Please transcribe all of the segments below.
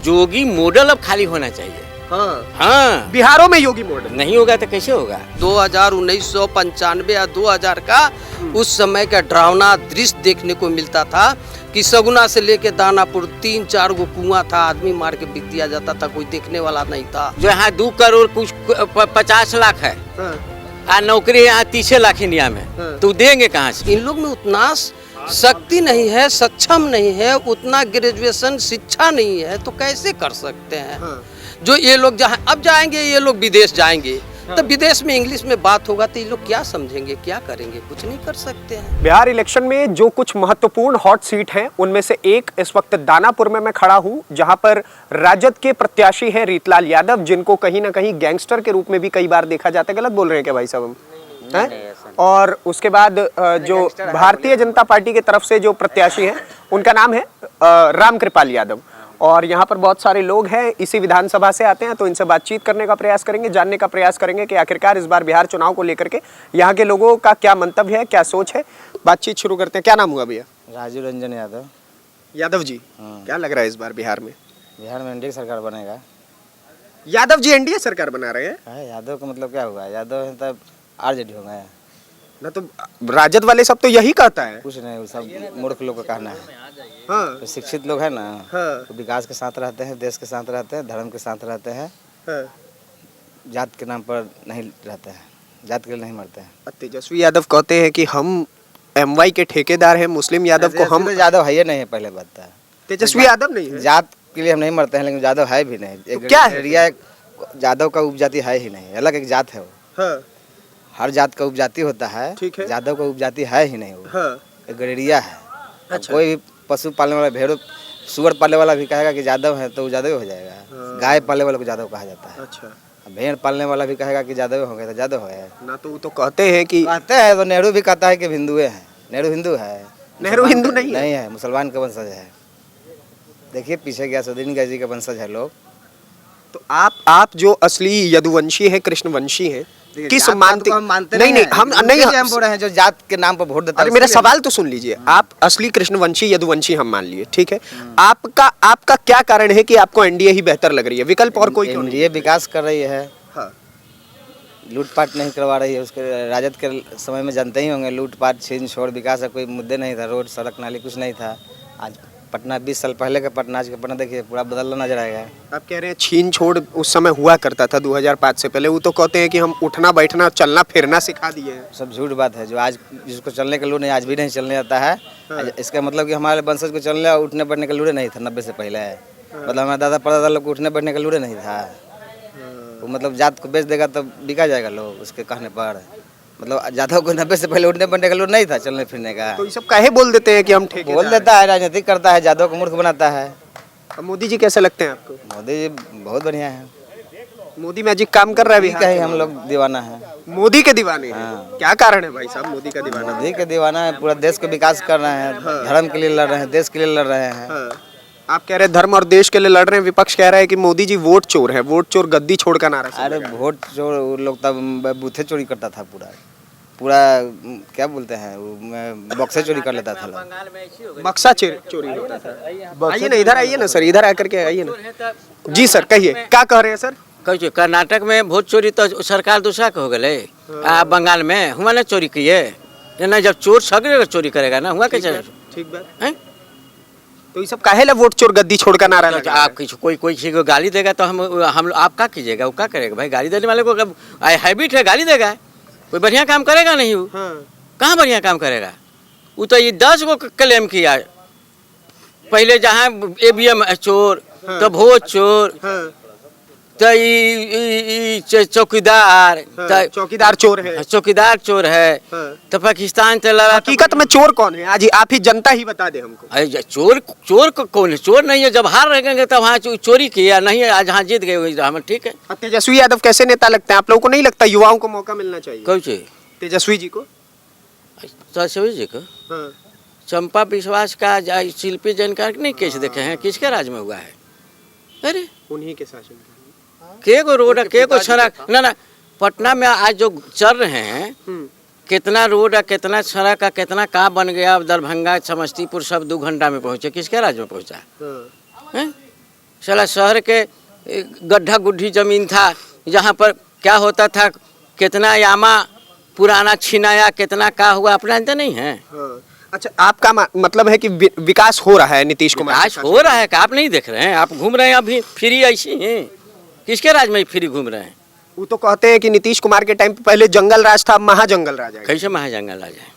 योगी model अब खाली होना चाहिए। हाँ, बिहारों में योगी मॉडल नहीं होगा तो कैसे होगा? 1995 या 2000 का उस समय का डरावना दृश्य देखने को मिलता था कि सगुना से लेके दानापुर 3-4 गो कुआं था, आदमी मार के बिक दिया जाता था, कोई देखने वाला नहीं था। जो यहाँ 2 करोड़ कुछ 50 लाख है, नौकरी यहाँ 30 लाख इंडिया में, तो देंगे कहाँ से? इन लोग में उतना शक्ति नहीं है, सक्षम नहीं है, उतना ग्रेजुएशन शिक्षा नहीं है, तो कैसे कर सकते हैं? जो ये लोग जहाँ अब जाएंगे, ये लोग विदेश जाएंगे, तो विदेश में इंग्लिश में बात होगा तो ये लोग क्या समझेंगे, क्या करेंगे? कुछ नहीं कर सकते हैं। बिहार इलेक्शन में जो कुछ महत्वपूर्ण हॉट सीट हैं उनमें से एक इस वक्त दानापुर में मैं खड़ा हूं, जहां पर राजद के प्रत्याशी हैं रीतलाल यादव, जिनको कहीं ना कहीं गैंगस्टर के रूप में भी कई बार देखा जाता है। गलत बोल रहे हैं क्या भाई साहब हम? और उसके बाद जो भारतीय जनता पार्टी की तरफ से जो प्रत्याशी हैं उनका नाम है रामकृपाल यादव, और यहाँ पर बहुत सारे लोग हैं, इसी विधानसभा से आते हैं, तो इनसे बातचीत करने का प्रयास करेंगे, जानने का प्रयास करेंगे कि आखिरकार इस बार बिहार चुनाव को लेकर के यहाँ के लोगों का क्या मंतव्य है, क्या सोच है। बातचीत शुरू करते हैं। क्या नाम हुआ भैया? राजू रंजन यादव। यादव जी, क्या लग रहा है इस बार बिहार में? बिहार में एनडीए सरकार बनेगा। यादव जी एनडीए सरकार बना रहे हैं? यादव का मतलब क्या हुआ? यादव है तब आरजेडी हो गया ना, तो राजद वाले सब तो यही कहता है। कुछ नहीं, वो सब मूर्ख लोग का कहना है। हाँ। तो शिक्षित लोग है ना, हाँ। तो विकास के साथ रहते हैं, देश के साथ रहते हैं, धर्म के साथ रहते हैं, हाँ। जात के नाम पर नहीं रहते हैं, जात के लिए नहीं मरते हैं। तेजस्वी यादव कहते हैं कि हम एमवाई के ठेकेदार हैं, मुस्लिम यादव को हम। यादव है ही नहीं है, पहले बात है। तेजस्वी यादव नहीं है? जात के लिए हम नहीं मरते हैं, लेकिन यादव है भी नहीं। तो क्या है? यादव का उपजाति है ही नहीं, अलग एक जात है वो। हाँ। हर जात का उपजाति होता है, ठीक है। यादव का उपजाति है ही नहीं वो। हाँ। एक गडेरिया है। अच्छा। कोई भी पशु पालने वाला, भेड़ सुअर पालने वाला भी कहेगा कि यादव है तो यादव हो जाएगा। हाँ। गाय पालने वाले को यादव कहा जाता है। अच्छा। भेड़ पालने वाला भी कहेगा कि यादव हो गया तो यादव हो गया ना, तो वो तो कहते हैं कि कहते हैं। तो नेहरू भी कहता है कि हिंदुए हैं। नेहरू हिंदू है? नेहरू हिंदू नहीं है? नहीं है, मुसलमान का वंशज है। देखिए पीछे गयासुद्दीन गाजी का वंशज है लोग। तो आप जो असली यदुवंशी है, कृष्णवंशी है, किस मानते? नहीं नहीं, हम नहीं, हम बोल रहे हैं जो जात के नाम पर वोट देता है। मेरा सवाल तो सुन लीजिए। आप असली कृष्णवंशी यदुवंशी हम मान लिए, ठीक है, आपका क्या कारण है कि आपको एनडीए ही बेहतर लग रही है? विकल्प और कोई क्यों नहीं? एनडीए विकास कर रही है। हाँ। लूटपाट नहीं करवा रही है। उसके राजद के समय में जानते ही होंगे, लूटपाट छीन छोड़, विकास का कोई मुद्दे नहीं था। रोड सड़क नाली कुछ नहीं था। आज पटना 20 साल पहले का पटना, आज का पटना देखिए पूरा बदला नजर आएगा। आप कह रहे हैं छीन छोड़ उस समय हुआ करता था 2005 से पहले, वो तो कहते हैं कि हम उठना बैठना चलना फिरना सिखा दिए हैं। सब झूठ बात है। जो आज जिसको चलने का लूर नहीं, आज भी नहीं चलने आता है। इसका मतलब कि हमारे वंशज को चलने और उठने बैठने का लूरे नहीं था 90 से पहले। मतलब हमारे दादा परदादा लोग को उठने बैठने का लूरे नहीं था। वो मतलब जात को बेच देगा तो बिका जाएगा लोग उसके कहने पर। मतलब यादव को 90 से पहले उठने बैठने का लूर नहीं था, चलने फिरने का। तो ये सब काहे बोल देते हैं कि हम ठेकेदार बोल देता है, राजनीतिक करता है, यादव को मूर्ख बनाता है। अब मोदी जी कैसे लगते हैं आपको? मोदी जी बहुत बढ़िया है। मोदी मैजिक काम कर रहा है बिहार कहीं हम लोग दीवाना है मोदी के दीवाने हैं। हाँ। क्या कारण है भाई साहब मोदी का दीवाना? मोदी के दीवाना है, पूरा देश को विकास कर रहे हैं। धर्म के लिए लड़ रहे हैं, देश के लिए लड़ रहे हैं। हाँ। आप कह रहे हैं धर्म और देश के लिए लड़ रहे हैं, विपक्ष कह रहा है कि मोदी जी वोट चोर है, वोट चोर गद्दी छोड़ का नारा। अरे वोट चोर, वो लोग तब बूथे चोरी करता था, पूरा क्या बोलते हैं, बक्से चोरी कर लेता था लोग। बक्सा चोरी होता था। आइए ना, इधर आइए ना सर, इधर आकर के आइए ना। जी सर कहिए, क्या कह रहे हैं सर? कहिए, कर्नाटक में वोट चोरी तो सरकार दूसरा के हो गए। बंगाल में हुआ ना चोरी किए ना, जब चोर सगरे चोरी करेगा ना, हुआ कैसे? ठीक बात है। तो ये सब काहे ला वोट चोर गद्दी छोड़ का नारा लगा? आप कोई किसी को गाली देगा तो हम आप क्या कीजिएगा? वो क्या करेगा भाई? गाली देने वाले को हैबिट है, गाली देगा। कोई बढ़िया काम करेगा नहीं वो। कहाँ बढ़िया काम करेगा वो? तो ये 10 को क्लेम किया पहले, जहाँ ABM चोर, तो वोट चोर, तो चौकीदार, चौकीदार चोर है, चौकीदार चोर है। तो पाकिस्तान चल रहा। हकीकत में चोर कौन है? आज आप ही जनता ही बता दे हमको। अरे चोर कौन है? चोर नहीं है। जब हार रहेंगे तब वहाँ चोरी किया, नहीं है आज हाँ जीत गए हम, ठीक है। तेजस्वी यादव कैसे नेता लगते हैं? आप लोगों को नहीं लगता युवाओं को मौका मिलना चाहिए? कौन? तेजस्वी जी को? तेजस्वी जी को चंपा विश्वास का शिल्पी जैन का नहीं केस देखे हैं? किसके राज में हुआ है? अरे उन्हीं के शासन के को रोड है, के को सड़क ना पटना में आज जो चल रहे हैं, कितना रोड है, कितना सड़क है, कितना का बन गया। दरभंगा समस्तीपुर सब 2 घंटा में पहुंचे। किसके राज्य में पहुंचा है? साला शहर के गड्ढा गुड्ढी जमीन था, जहाँ पर क्या होता था, कितना यामा पुराना छिनाया, कितना का हुआ, अपना जानते नहीं है। अच्छा, आपका मतलब है कि विकास हो रहा है नीतीश कुमार विकास हो रहा है, आप नहीं देख रहे हैं? आप घूम रहे हैं अभी फ्री ऐसी हैं, किसके राज में फ्री घूम रहे हैं? वो तो कहते हैं कि नीतीश कुमार के टाइम पे पहले जंगल राज था, अब महाजंगल राज है। कैसे महाजंगल राज है?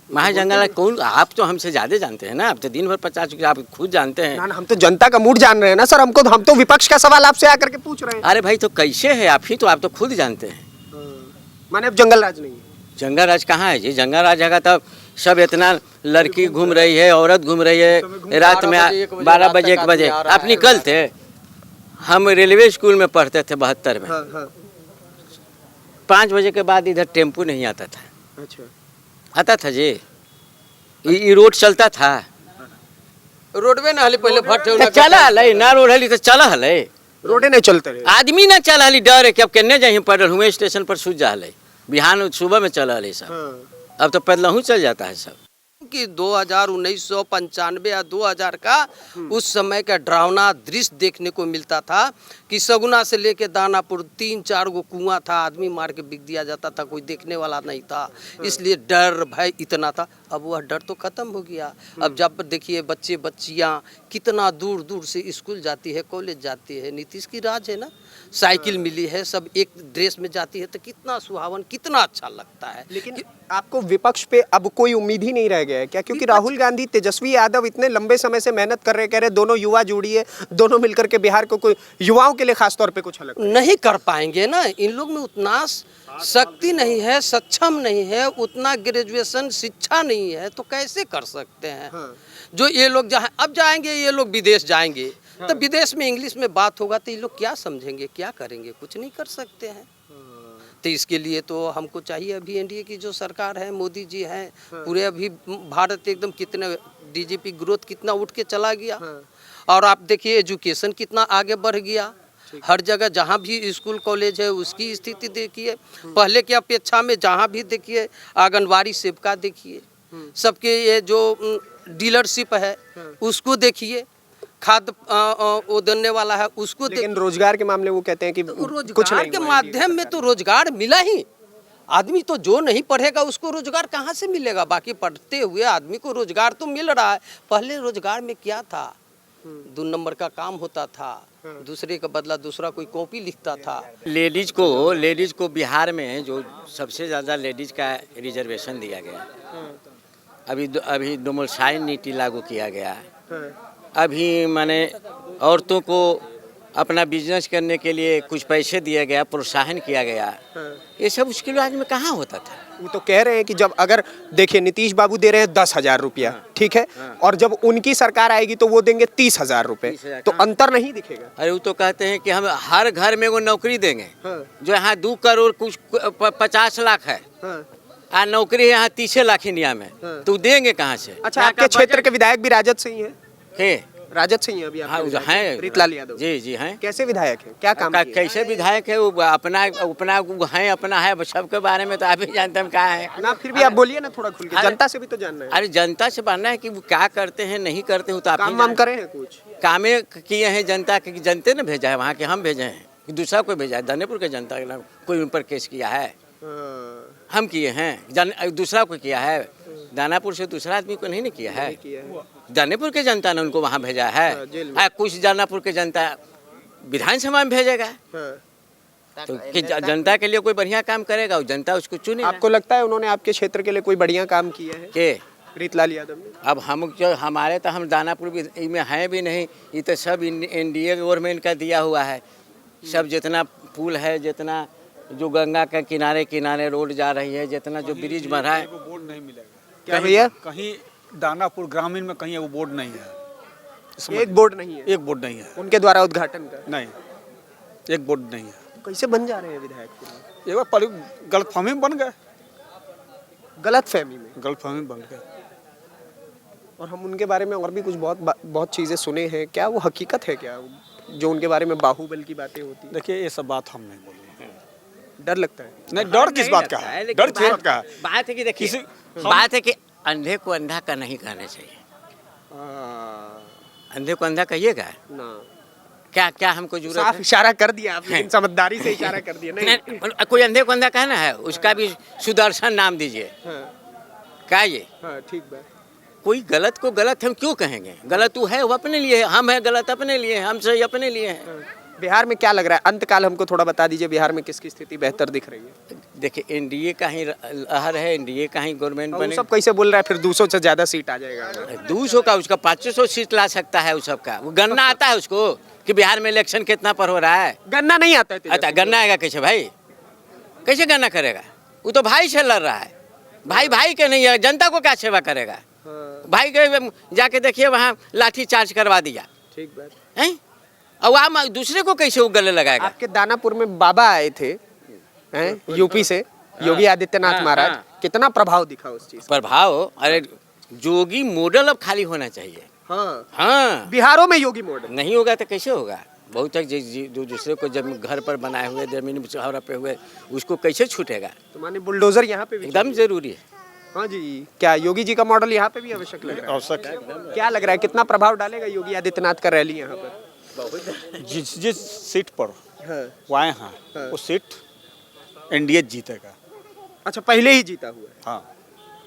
महाजंगल राज कौन? आप तो हमसे ज्यादा जानते हैं ना, आप तो दिन भर 50, आप खुद जानते हैं। ना, हम तो जनता का मूड जान रहे हैं ना सर, हम तो विपक्ष का सवाल आपसे आकर के पूछ रहे हैं। अरे भाई, तो कैसे है आप ही तो, आप तो खुद जानते हैं। माने अब जंगल राज नहीं है। जंगल राज कहाँ है जी? जंगल राज जगह तब सब इतना लड़की घूम रही है, औरत घूम रही है, रात में 12 बजे 1 बजे आप निकलते। हम रेलवे स्कूल में पढ़ते थे 72 में। 5 बजे के बाद इधर टेम्पू नहीं आता था। अच्छा, आता था जी, ये रोड चलता था। रोडवे ना हली पहले भट्ट चला हल ना, रोड हली तो चला हल, रोडे नहीं चलते रहे। आदमी ना चला हली, डर है कि अब केने जाए पैदल, हुए स्टेशन पर सूझ जा हल, बिहान सुबह में चला हल सब। अब तो पैदल चल जाता है सब। कि 1995 या 2000 का उस समय का डरावना दृश्य देखने को मिलता था कि सगुना से लेके दानापुर 3-4 गो कुआं था, आदमी मार के बिक दिया जाता था, कोई देखने वाला नहीं था, इसलिए डर भय इतना था। अब वह डर तो खत्म हो गया। अब जब देखिए बच्चे बच्चियां कितना दूर दूर से स्कूल जाती है, कॉलेज जाती है, नीतीश की राज है ना, साइकिल मिली है, सब एक ड्रेस में जाती है, तो कितना सुहावन, कितना अच्छा लगता है। लेकिन आपको विपक्ष पे अब कोई उम्मीद ही नहीं रह गया है क्या? क्योंकि राहुल गांधी, तेजस्वी यादव इतने लंबे समय से मेहनत कर रहे, कह रहे दोनों युवा जोड़िए, दोनों मिलकर के बिहार को कोई युवाओं के लिए खास तौर पे कुछ अलग नहीं कर पाएंगे ना। इन लोग में उतना शक्ति नहीं है, सक्षम नहीं है, उतना ग्रेजुएशन शिक्षा नहीं है, तो कैसे कर सकते हैं? जो ये लोग जहाँ अब जाएंगे, ये लोग विदेश जाएंगे, तो विदेश में इंग्लिश में बात होगा तो ये लोग क्या समझेंगे, क्या करेंगे? कुछ नहीं कर सकते हैं। तो इसके लिए तो हमको चाहिए, अभी एनडीए की जो सरकार है, मोदी जी हैं, पूरे अभी भारत एकदम कितने डीजीपी ग्रोथ कितना उठ के चला गया। और आप देखिए एजुकेशन कितना आगे बढ़ गया, हर जगह जहाँ भी स्कूल कॉलेज है उसकी स्थिति देखिए, पहले की अपेक्षा में जहाँ भी देखिए, आंगनबाड़ी सेविका देखिए, सबके ये जो डीलरशिप है उसको देखिए, खाद वो देने वाला है उसको। लेकिन रोजगार के मामले वो कहते हैं कि तो कुछ रोजगार नहीं के हुआ माध्यम में तो रोजगार मिला ही। आदमी तो जो नहीं पढ़ेगा उसको रोजगार कहाँ से मिलेगा? बाकी पढ़ते हुए आदमी को रोजगार तो मिल रहा है। पहले रोजगार में क्या था? 2 नंबर का काम होता था, दूसरे का बदला दूसरा कोई कॉपी लिखता था। लेडीज को बिहार में जो सबसे ज़्यादा लेडीज का रिजर्वेशन दिया गया, अभी डोमिसाइल नीति लागू किया गया, अभी माने औरतों को अपना बिजनेस करने के लिए कुछ पैसे दिया गया, प्रोत्साहन किया गया, ये सब उसके लिए आदमी कहाँ होता था? वो तो कह रहे हैं कि जब अगर देखिए नीतीश बाबू दे रहे हैं 10,000 रुपया, ठीक है, और जब उनकी सरकार आएगी तो वो देंगे 30,000 रुपए, तो अंतर नहीं दिखेगा। अरे वो तो कहते हैं कि हम हर घर में वो नौकरी देंगे, जो यहाँ 2 करोड़ कुछ 50 लाख है, नौकरी यहाँ 30 लाख इंडिया में, तो देंगे कहाँ से? अच्छा, आपके क्षेत्र के विधायक भी राजद से ही हैं? राजद से ही हैं अभी हाँ, आपके विधायक? हैं रीतलाल यादव जी हैं। कैसे विधायक हैं, क्या काम किए? कैसे विधायक है? वो अपना है, अपना है, सबके बारे में तो आप ही जानते हैं क्या है ना। फिर भी आप बोलिए ना थोड़ा खुल के, जनता से भी तो जानना है। अरे जनता से जानना है कि वो क्या करते हैं, नहीं करते हैं, तो आप काम वाम करे हैं कुछ? कामे किए हैं जनता के, जनते ने भेजा है वहाँ के, हम भेजे हैं कि दूसरा कोई भेजा है? दानापुर के जनता के नाम कोई उन पर केस किया है? हम किए हैं, दूसरा को किया है, दानापुर से दूसरा आदमी को नहीं किया है। दानापुर के जनता ने उनको वहाँ भेजा है। कुछ दानापुर के जनता विधानसभा में भेजेगा, तो कि जनता के लिए कोई बढ़िया काम करेगा, जनता उसको चुने। आपको लगता है उन्होंने आपके क्षेत्र के लिए कोई बढ़िया काम किया है? के रीतलाल यादव ने? अब हम जो हमारे तो हम दानापुर में हैं भी नहीं, ये तो सब एनडीए गवर्नमेंट का दिया हुआ है। सब जितना पुल है, जितना जो गंगा के किनारे रोड जा रही है, जितना जो ब्रिज बन रहा है, बोर्ड नहीं मिलेगा क्या भैया? कहीं दानापुर ग्रामीण में कहीं वो बोर्ड नहीं है। एक बोर्ड नहीं है? एक बोर्ड नहीं है, उनके द्वारा उद्घाटन का नहीं, एक बोर्ड नहीं है। तो कैसे बन जा रहे हैं विधायक? एक बार गलतफहमी में बन गए, गलतफहमी में बन गए। और हम उनके बारे में और भी कुछ बहुत चीजें सुने हैं, क्या वो हकीकत है क्या, जो उनके बारे में बाहुबल की बातें होती? देखिए ये सब बात हम नहीं बोलेंगे। डर लगता है? नहीं, डर किस बात का है? डर किस बात का है? बात है कि देखिए, बात है कि अंधे को अंधा का नहीं कहना चाहिए। अंधे को अंधा कहिएगा ना, क्या क्या हमको जरूरत साफ है? इशारा कर दिया आप, लेकिन समझदारी से इशारा कर दिया नहीं। नहीं, कोई अंधे को अंधा कहना है, उसका भी सुदर्शन नाम दीजिए। हाँ, क्या ये हाँ, ठीक बात। कोई गलत को गलत हम क्यों कहेंगे? गलत वो है, वो अपने लिए है, हम है गलत अपने लिए है, हम सही अपने लिए हैं। बिहार में क्या लग रहा है अंतकाल, हमको थोड़ा बता दीजिए, बिहार में किसकी स्थिति बेहतर दिख रही है? देखिए एनडीए का ही लहर है, एनडीए का ही गवर्नमेंट और वो बने। सब कैसे बोल रहा है फिर 200 से ज्यादा सीट आ जाएगा? 200 का उसका 500 सीट ला सकता है, उस सबका वो गन्ना आता है उसको कि बिहार में इलेक्शन कितना पर हो रहा है? गन्ना नहीं आता है तेजस्वी अच्छा गन्ना आएगा कैसे भाई? कैसे गन्ना करेगा? वो तो भाई से लड़ रहा है, भाई भाई के नहीं है, जनता को क्या सेवा करेगा? भाई के जाके देखिए वहाँ लाठी चार्ज करवा दिया, ठीक बात। हैं? और आप दूसरे को कैसे वो गले लगाएगा? आपके दानापुर में बाबा आए थे, हैं, यूपी से, योगी आदित्यनाथ हाँ, महाराज, हाँ। कितना प्रभाव दिखा उस चीज? प्रभाव, अरे जोगी मॉडल अब खाली होना चाहिए। हाँ, हाँ, बिहारों में योगी मॉडल। नहीं होगा तो कैसे होगा? बहुत तक जो दूसरे को जब घर पर बनाए हुए, जमीन पे हुए, उसको कैसे छूटेगा? तो माने बुलडोजर यहाँ पे भी एकदम जरूरी है। हाँ जी, क्या योगी जी का मॉडल यहाँ पे भी आवश्यक लग रहा है? आवश्यक है। क्या लग रहा है कितना प्रभाव डालेगा योगी आदित्यनाथ का रैली यहाँ पर? जिस जिस सीट पर हाँ। वो आए हैं वो सीट एनडीए जीतेगा। अच्छा, पहले ही जीता हुआ है, हाँ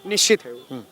निश्चित है वो।